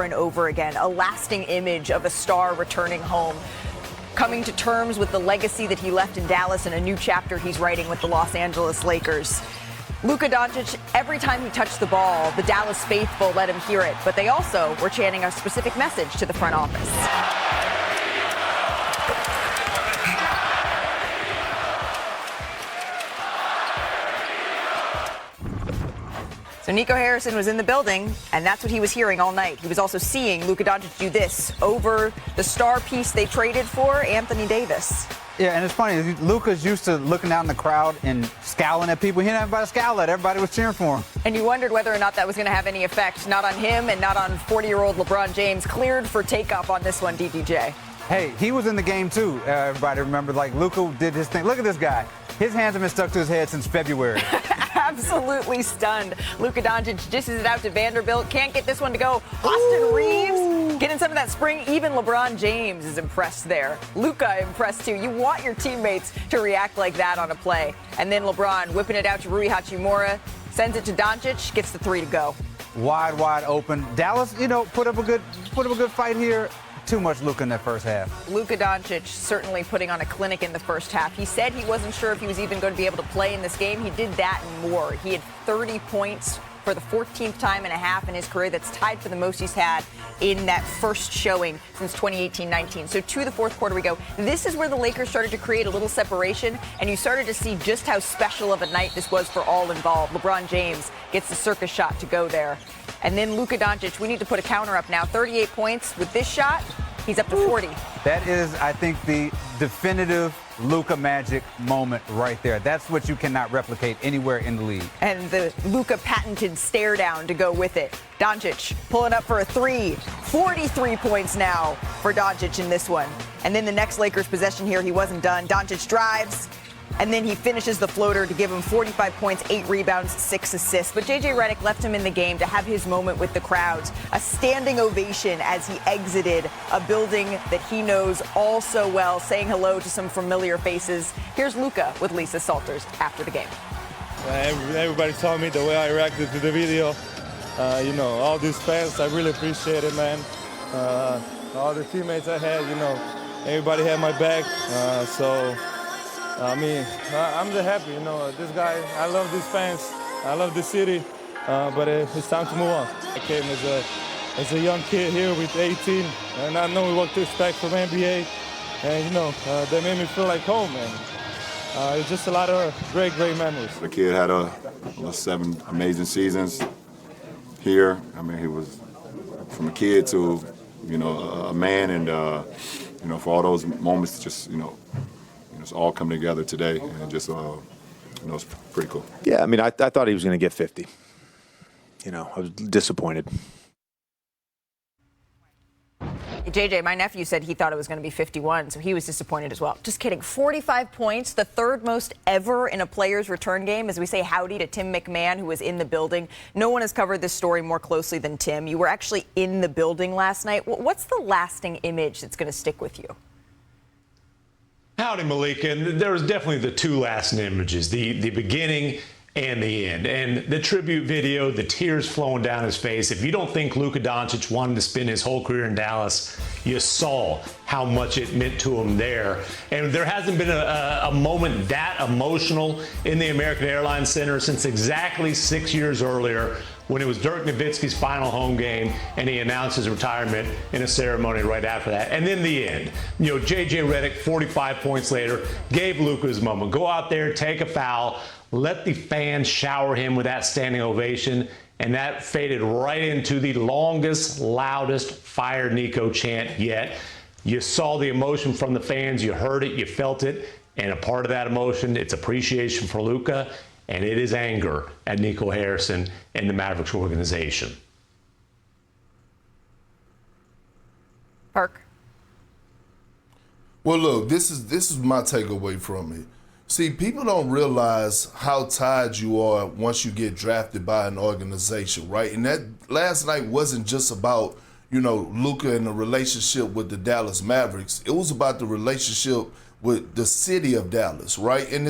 over and over again. A lasting image of a star returning home, coming to terms with the legacy that he left in Dallas and a new chapter he's writing with the Los Angeles Lakers. Luka Doncic, every time he touched the ball, the Dallas faithful let him hear it, but they also were chanting a specific message to the front office. So Nico Harrison was in the building, and that's what he was hearing all night. He was also seeing Luka Doncic do this over the star piece they traded for, Anthony Davis. Yeah, and it's funny, Luka's used to looking out in the crowd and scowling at people. He didn't have anybody to scowl at. Everybody was cheering for him. And you wondered whether or not that was going to have any effect, not on him and not on 40-year-old LeBron James. Cleared for takeoff on this one, DDJ. Hey, he was in the game too. Everybody remember, like, Luka did his thing. Look at this guy. His hands have been stuck to his head since February. Absolutely stunned. Luka Doncic dishes it out to Vanderbilt. Can't get this one to go. Austin Reeves getting some of that spring. Even LeBron James is impressed there. Luka impressed too. You want your teammates to react like that on a play. And then LeBron whipping it out to Rui Hachimura, sends it to Doncic, gets the three to go. Wide open. Dallas, put up a good fight here. Too much Luka in that first half. Luka Doncic certainly putting on a clinic in the first half. He said he wasn't sure if he was even going to be able to play in this game. He did that and more. He had 30 points for the 14th time and a half in his career. That's tied for the most he's had in that first showing since 2018-19. So to the fourth quarter we go. This is where the Lakers started to create a little separation, and you started to see just how special of a night this was for all involved. LeBron James gets the circus shot to go there. And then Luka Doncic, we need to put a counter up now. 38 points with this shot. He's up to 40. That is, I think, the definitive Luka magic moment right there. That's what you cannot replicate anywhere in the league. And the Luka patented stare down to go with it. Doncic pulling up for a three. 43 points now for Doncic in this one. And then the next Lakers possession here, he wasn't done. Doncic drives, and then he finishes the floater to give him 45 points, 8 rebounds, 6 assists. But J.J. Redick left him in the game to have his moment with the crowds. A standing ovation as he exited a building that he knows all so well, saying hello to some familiar faces. Here's Luka with Lisa Salters after the game. Everybody saw me the way I reacted to the video. All these fans, I really appreciate it, man. All the teammates I had, everybody had my back. I'm just happy, this guy, I love these fans, I love the city, but it's time to move on. I came as a young kid here with 18, and I know what to expect from NBA, and they made me feel like home, and it's just a lot of great memories. The kid had 7 amazing seasons here. I mean, he was from a kid to, a man, and, for all those moments, just, it's all come together today, and just, it's pretty cool. Yeah, I mean, I thought he was going to get 50. I was disappointed. JJ, my nephew said he thought it was going to be 51, so he was disappointed as well. Just kidding. 45 points, the third most ever in a player's return game, as we say howdy to Tim McMahon, who was in the building. No one has covered this story more closely than Tim. You were actually in the building last night. What's the lasting image that's going to stick with you? Howdy, Malika. And there was definitely the two lasting images, the beginning and the end. And the tribute video, the tears flowing down his face. If you don't think Luka Doncic wanted to spend his whole career in Dallas, you saw how much it meant to him there. And there hasn't been a moment that emotional in the American Airlines Center since exactly 6 years earlier, when it was Dirk Nowitzki's final home game and he announced his retirement in a ceremony right after that. And then the end. J.J. Redick, 45 points later, gave Luka his moment. Go out there, take a foul, let the fans shower him with that standing ovation, and that faded right into the longest, loudest Fire Nico chant yet. You saw the emotion from the fans, you heard it, you felt it, and a part of that emotion, it's appreciation for Luka, and it is anger at Nico Harrison and the Mavericks organization. Park. Well, look, this is my takeaway from it. See, people don't realize how tired you are once you get drafted by an organization, right? And that last night wasn't just about, Luka and the relationship with the Dallas Mavericks. It was about the relationship with the city of Dallas, right? And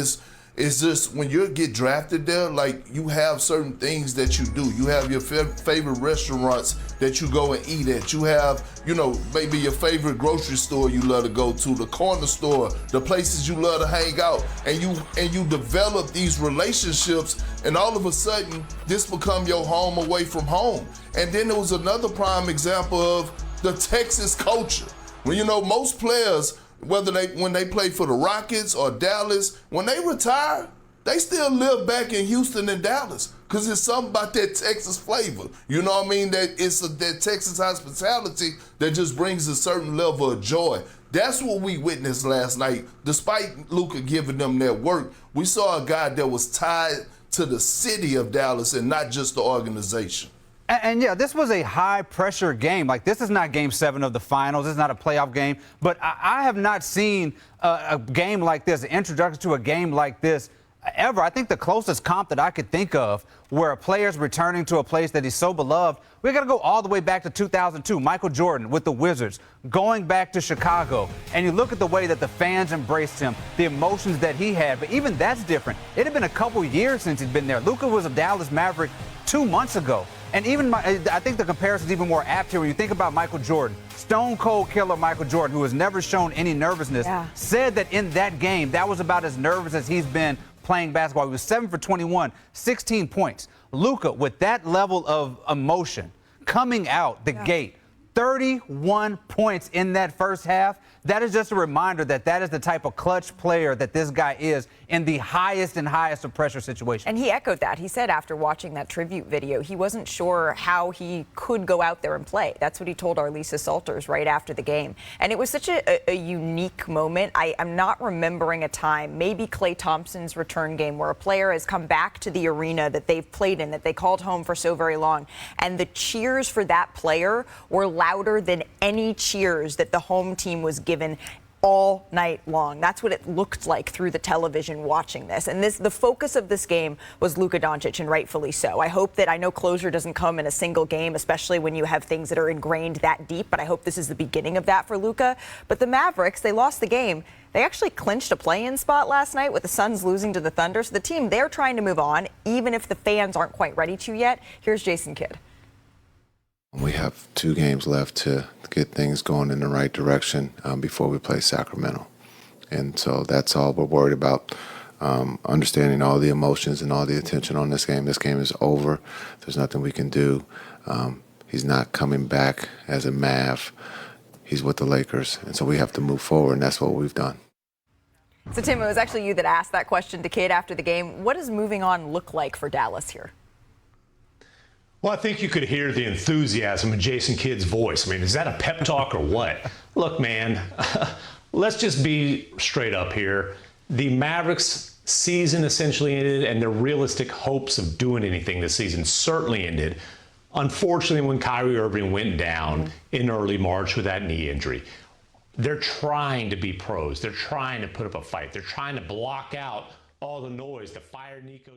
It's just when you get drafted there, like you have certain things that you do. You have your favorite restaurants that you go and eat at. You have, you know, maybe your favorite grocery store you love to go to, the corner store, the places you love to hang out, and you develop these relationships, and all of a sudden this become your home away from home. And then there was another prime example of the Texas culture. When you know most players, when they play for the Rockets or Dallas, when they retire, they still live back in Houston and Dallas because it's something about that Texas flavor. You know what I mean? That it's that Texas hospitality that just brings a certain level of joy. That's what we witnessed last night. Despite Luka giving them that work, we saw a guy that was tied to the city of Dallas and not just the organization. And yeah, this was a high-pressure game. Like, this is not Game 7 of the finals. This is not a playoff game. But I have not seen a game like this, an introduction to a game like this ever. I think the closest comp that I could think of where a player's returning to a place that he's so beloved, we got to go all the way back to 2002. Michael Jordan with the Wizards, going back to Chicago. And you look at the way that the fans embraced him, the emotions that he had. But even that's different. It had been a couple years since he'd been there. Luka was a Dallas Maverick 2 months ago. And even I think the comparison is even more apt here when you think about Michael Jordan. Stone Cold Killer Michael Jordan, who has never shown any nervousness, said that in that game, that was about as nervous as he's been playing basketball. He was 7 for 21, 16 points. Luka, with that level of emotion coming out the gate, 31 points in that first half. That is just a reminder that that is the type of clutch player that this guy is in the highest and highest of pressure situations. And he echoed that. He said after watching that tribute video, he wasn't sure how he could go out there and play. That's what he told our Lisa Salters right after the game. And it was such a unique moment. I'm not remembering a time, maybe Klay Thompson's return game, where a player has come back to the arena that they've played in, that they called home for so very long. And the cheers for that player were louder than any cheers that the home team was given all night long. That's what it looked like through the television watching this. And the focus of this game was Luka Doncic, and rightfully so. I hope that, I know closure doesn't come in a single game, especially when you have things that are ingrained that deep, but I hope this is the beginning of that for Luka. But the Mavericks, they lost the game. They actually clinched a play-in spot last night with the Suns losing to the Thunder. So the team, they're trying to move on, even if the fans aren't quite ready to yet. Here's Jason Kidd. We have 2 games left to get things going in the right direction before we play Sacramento. And so that's all we're worried about, understanding all the emotions and all the attention on this game. This game is over. There's nothing we can do. He's not coming back as a Mav. He's with the Lakers. And so we have to move forward, and that's what we've done. So, Tim, it was actually you that asked that question to Kidd after the game. What does moving on look like for Dallas here? Well, I think you could hear the enthusiasm in Jason Kidd's voice. I mean, is that a pep talk or what? Look, man, let's just be straight up here. The Mavericks season essentially ended, and their realistic hopes of doing anything this season certainly ended. Unfortunately, when Kyrie Irving went down in early March with that knee injury, they're trying to be pros. They're trying to put up a fight. They're trying to block out all the noise, the fire Nico.